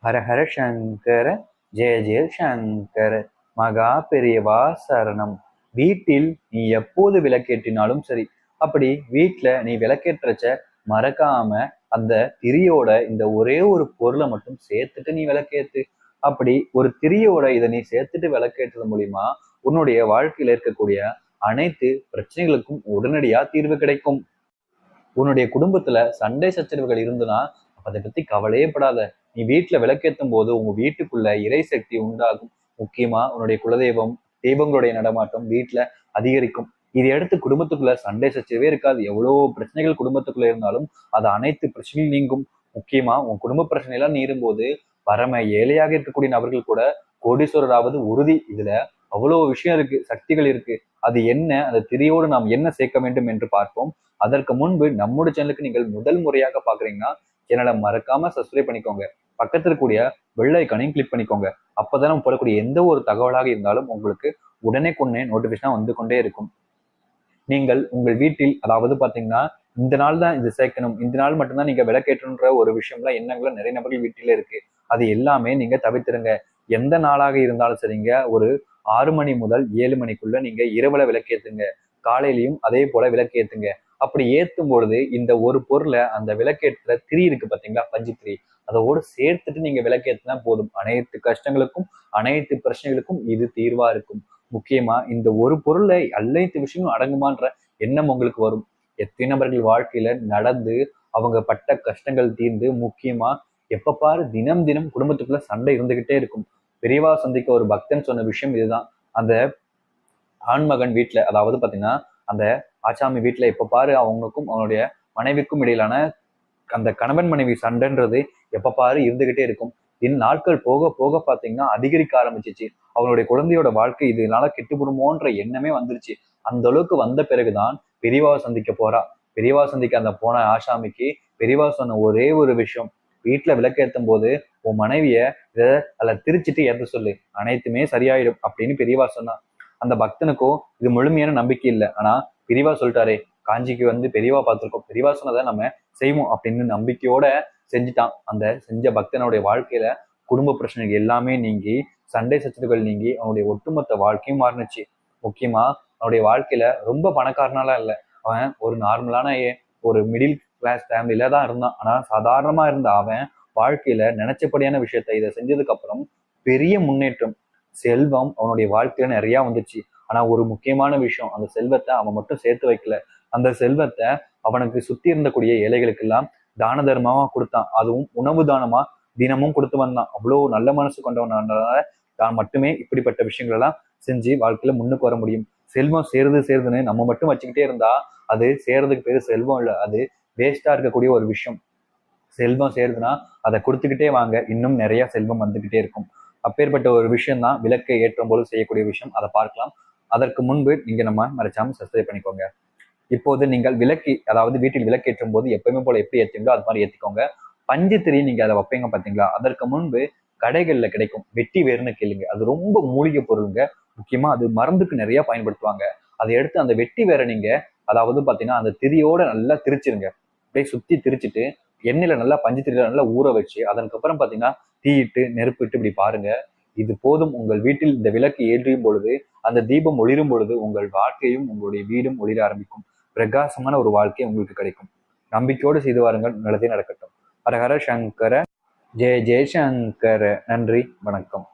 ஹரஹர சங்கர, ஜெய ஜெய சங்கர, மகா பெரியவா சரணம். வீட்டில் நீ எப்போது விளக்கேற்றினாலும் சரி, அப்படி வீட்டுல நீ விளக்கேற்றச்ச மறக்காம அந்த திரியோட இந்த ஒரே ஒரு பொருளை மட்டும் சேர்த்துட்டு நீ விளக்கேத்து. அப்படி ஒரு திரியோட இதை நீ சேர்த்துட்டு விளக்கேற்றது மூலியமா உன்னுடைய வாழ்க்கையில இருக்கக்கூடிய அனைத்து பிரச்சனைகளுக்கும் உடனடியா தீர்வு கிடைக்கும். உன்னுடைய குடும்பத்துல சண்டை சச்சரவுகள் இருந்துன்னா அதை பத்தி கவலையே படாத. நீ வீட்டுல விளக்கேற்றும் போது உங்க வீட்டுக்குள்ள இறை சக்தி உண்டாகும். முக்கியமா உன்னுடைய குலதெய்வம், தெய்வங்களுடைய நடமாட்டம் வீட்டுல அதிகரிக்கும். இதை எடுத்து குடும்பத்துக்குள்ள சண்டை சச்சரவே இருக்காது. எவ்வளவு பிரச்சனைகள் குடும்பத்துக்குள்ள இருந்தாலும் அது அனைத்து பிரச்சனையும் நீங்கும். முக்கியமா உன் குடும்ப பிரச்சனை எல்லாம் நீரும்போது பரம ஏழையாக இருக்கக்கூடிய நபர்கள் கூட கோடீஸ்வரராவது உறுதி. இதுல அவ்வளவு விஷயம் இருக்கு, சக்திகள் இருக்கு. அது என்ன, அந்த திரியோடு நாம் என்ன சேர்க்க வேண்டும் என்று பார்ப்போம். அதற்கு முன்பு நம்முடைய சேனலுக்கு நீங்கள் முதல் முறையாக பாக்குறீங்கன்னா சேனலை மறக்காம சப்ஸ்கிரைப் பண்ணிக்கோங்க. பக்கத்தில் இருக்கக்கூடிய பெல் ஐக்கானையும் கிளிக் பண்ணிக்கோங்க. அப்பதான் நம்ம போடக்கூடிய எந்த ஒரு தகவலாக இருந்தாலும் உங்களுக்கு உடனே நோட்டிபிகேஷனா வந்து கொண்டே இருக்கும். நீங்கள் உங்கள் வீட்டில், அதாவது பாத்தீங்கன்னா இந்த நாள் தான் இது சேர்க்கணும், இந்த நாள் மட்டும்தான் நீங்க விளக்கேற்றுன்ற ஒரு விஷயம்லாம் எண்ணங்களும் நிறைய நபர்கள் வீட்டில இருக்கு. அது எல்லாமே நீங்க தவிர்த்துருங்க. எந்த நாளாக இருந்தாலும் சரிங்க, ஒரு 6 மணி முதல் 7 மணிக்குள்ள நீங்க இரவுல விளக்கேத்துங்க. காலையிலையும் அதே போல விளக்கேத்துங்க. அப்படி ஏத்தும் பொழுது இந்த ஒரு பொருளை, அந்த விளக்கேற்றுற திரி இருக்கு பாத்தீங்களா, பஞ்சு திரி, அதோடு சேர்த்துட்டு நீங்க விளக்கேற்றினா போதும். அனைத்து கஷ்டங்களுக்கும் அனைத்து பிரச்சனைகளுக்கும் இது தீர்வா இருக்கும். முக்கியமா இந்த ஒரு பொருளை அனைத்து விஷயங்களும் அடங்குமான்ற எண்ணம் உங்களுக்கு வரும். எத்தனை நபர்கள் வாழ்க்கையில நடந்து அவங்க பட்ட கஷ்டங்கள் தீர்ந்து, முக்கியமா எப்ப பாரு தினம் தினம் குடும்பத்துக்குள்ள சண்டை இருந்துகிட்டே இருக்கும். பெரியவா சந்திக்க ஒரு பக்தன் சொன்ன விஷயம் இதுதான். அந்த ஆண்மகன் வீட்டுல, அதாவது பாத்தீங்கன்னா அந்த ஆச்சாமி வீட்டுல எப்ப பாரு அவங்களுக்கும் அவனுடைய மனைவிக்கும் இடையிலான அந்த கணவன் மனைவி சண்டைன்றது எப்ப பாரு இருந்துகிட்டே இருக்கும். நாட்கள் போக போக பாத்தீங்கன்னா அதிகரிக்க ஆரம்பிச்சிச்சு. அவனுடைய குழந்தையோட வாழ்க்கை இதனால கெட்டுப்படுமோன்ற எண்ணமே வந்துருச்சு. அந்த அளவுக்கு வந்த பிறகுதான் பெரியவா சந்திக்க போறா. பெரியவா சந்திக்க அந்த போன ஆசாமிக்கு பெரியவா சொன்ன ஒரே ஒரு விஷயம், வீட்டுல விளக்கேற்றும் போது உன் மனைவிய அதுல திரிச்சிட்டு ஏத்த சொல்லு, அனைத்துமே சரியாயிடும் அப்படின்னு பெரியவா சொன்னா. அந்த பக்தனுக்கும் இது முழுமையான நம்பிக்கை இல்லை. ஆனா பெரியவா சொல்லிட்டாரே, காஞ்சிக்கு வந்து பெரியவா பார்த்திருக்கோம், பெரியவா சொன்னதை நம்ம செய்வோம் அப்படின்னு நம்பிக்கையோட செஞ்சுட்டான். அந்த செஞ்ச பக்தனுடைய வாழ்க்கையில குடும்ப பிரச்சனைகள் எல்லாமே நீங்கி, சண்டை சச்சரவுகள் நீங்கி, அவனுடைய ஒட்டுமொத்த வாழ்க்கையும் மாறினுச்சு. முக்கியமா அவனுடைய வாழ்க்கையில ரொம்ப பணக்காரனாலாம் இல்லை. அவன் ஒரு நார்மலான ஒரு மிடில் கிளாஸ் ஃபேமிலியில தான் இருந்தான். ஆனா சாதாரணமா இருந்த அவன் வாழ்க்கையில நினைச்சபடியான விஷயத்த இதை செஞ்சதுக்கு அப்புறம் பெரிய முன்னேற்றம், செல்வம் அவனுடைய வாழ்க்கையில நிறைய வந்துச்சு. ஆனா ஒரு முக்கியமான விஷயம், அந்த செல்வத்தை அவன் மட்டும் சேர்த்து வைக்கல. அந்த செல்வத்தை அவனுக்கு சுத்தி இருந்தக்கூடிய ஏழைகளுக்கு எல்லாம் தான தர்மமா கொடுத்தான். அதுவும் உணவு தானமா தினமும் கொடுத்து வந்தான். அவ்வளவு நல்ல மனசு கொண்டவனால தான் மட்டுமே இப்படிப்பட்ட விஷயங்கள் எல்லாம் செஞ்சு வாழ்க்கையில முன்னுக்கு வர முடியும். செல்வம் சேருதுன்னு நம்ம மட்டும் வச்சுக்கிட்டே இருந்தா அது சேர்றதுக்கு பேரு செல்வம் இல்லை, அது வேஸ்டா இருக்கக்கூடிய ஒரு விஷயம். செல்வம் சேருதுன்னா அதை கொடுத்துக்கிட்டே வாங்க, இன்னும் நிறைய செல்வம் வந்துகிட்டே இருக்கும். அப்பேற்பட்ட ஒரு விஷயம் தான் விளக்கை ஏற்றும் போது செய்யக்கூடிய விஷயம். அதை பார்க்கலாம். அதற்கு முன்பு நீங்க நம்ம மறைச்சாம சப்ஸ்கிரைப் பண்ணிக்கோங்க. இப்போது நீங்கள் விளக்கி, அதாவது வீட்டில் விளக்கேற்றும் போது எப்பவுமே போல எப்படி ஏற்றுங்களோ அது மாதிரி ஏற்றிக்கோங்க. பஞ்சு திரி நீங்க அதை வைப்பீங்க பார்த்தீங்களா, அதற்கு முன்பு கடைகள்ல கிடைக்கும் வெட்டி வேர்னு கேளுங்க. அது ரொம்ப மூலிகை பொருளுங்க. முக்கியமா அது மருந்துக்கு நிறைய பயன்படுத்துவாங்க. அதை எடுத்து அந்த வெட்டி வேரை நீங்க, அதாவது பாத்தீங்கன்னா அந்த திரியோட நல்லா திரிச்சிருங்க. அப்படியே சுத்தி திரிச்சிட்டு எண்ணெயில நல்லா பஞ்சு திரியில நல்லா ஊற வச்சு, அதற்கப்புறம் பாத்தீங்கன்னா தீயிட்டு நெருப்பிட்டு இப்படி பாருங்க. இது போதும். உங்கள் வீட்டில் இந்த விளக்கு ஏற்றியும் பொழுது, அந்த தீபம் ஒளிரும் பொழுது உங்கள் வாழ்க்கையும் உங்களுடைய வீடும் ஒளிர ஆரம்பிக்கும். பிரகாசமான ஒரு வாழ்க்கை உங்களுக்கு கிடைக்கும். நம்பிக்கையோடு செய்து வாருங்கள், நல்லதே நடக்கட்டும். ஹரஹர சங்கர, ஜெய ஜெய சங்கர. நன்றி, வணக்கம்.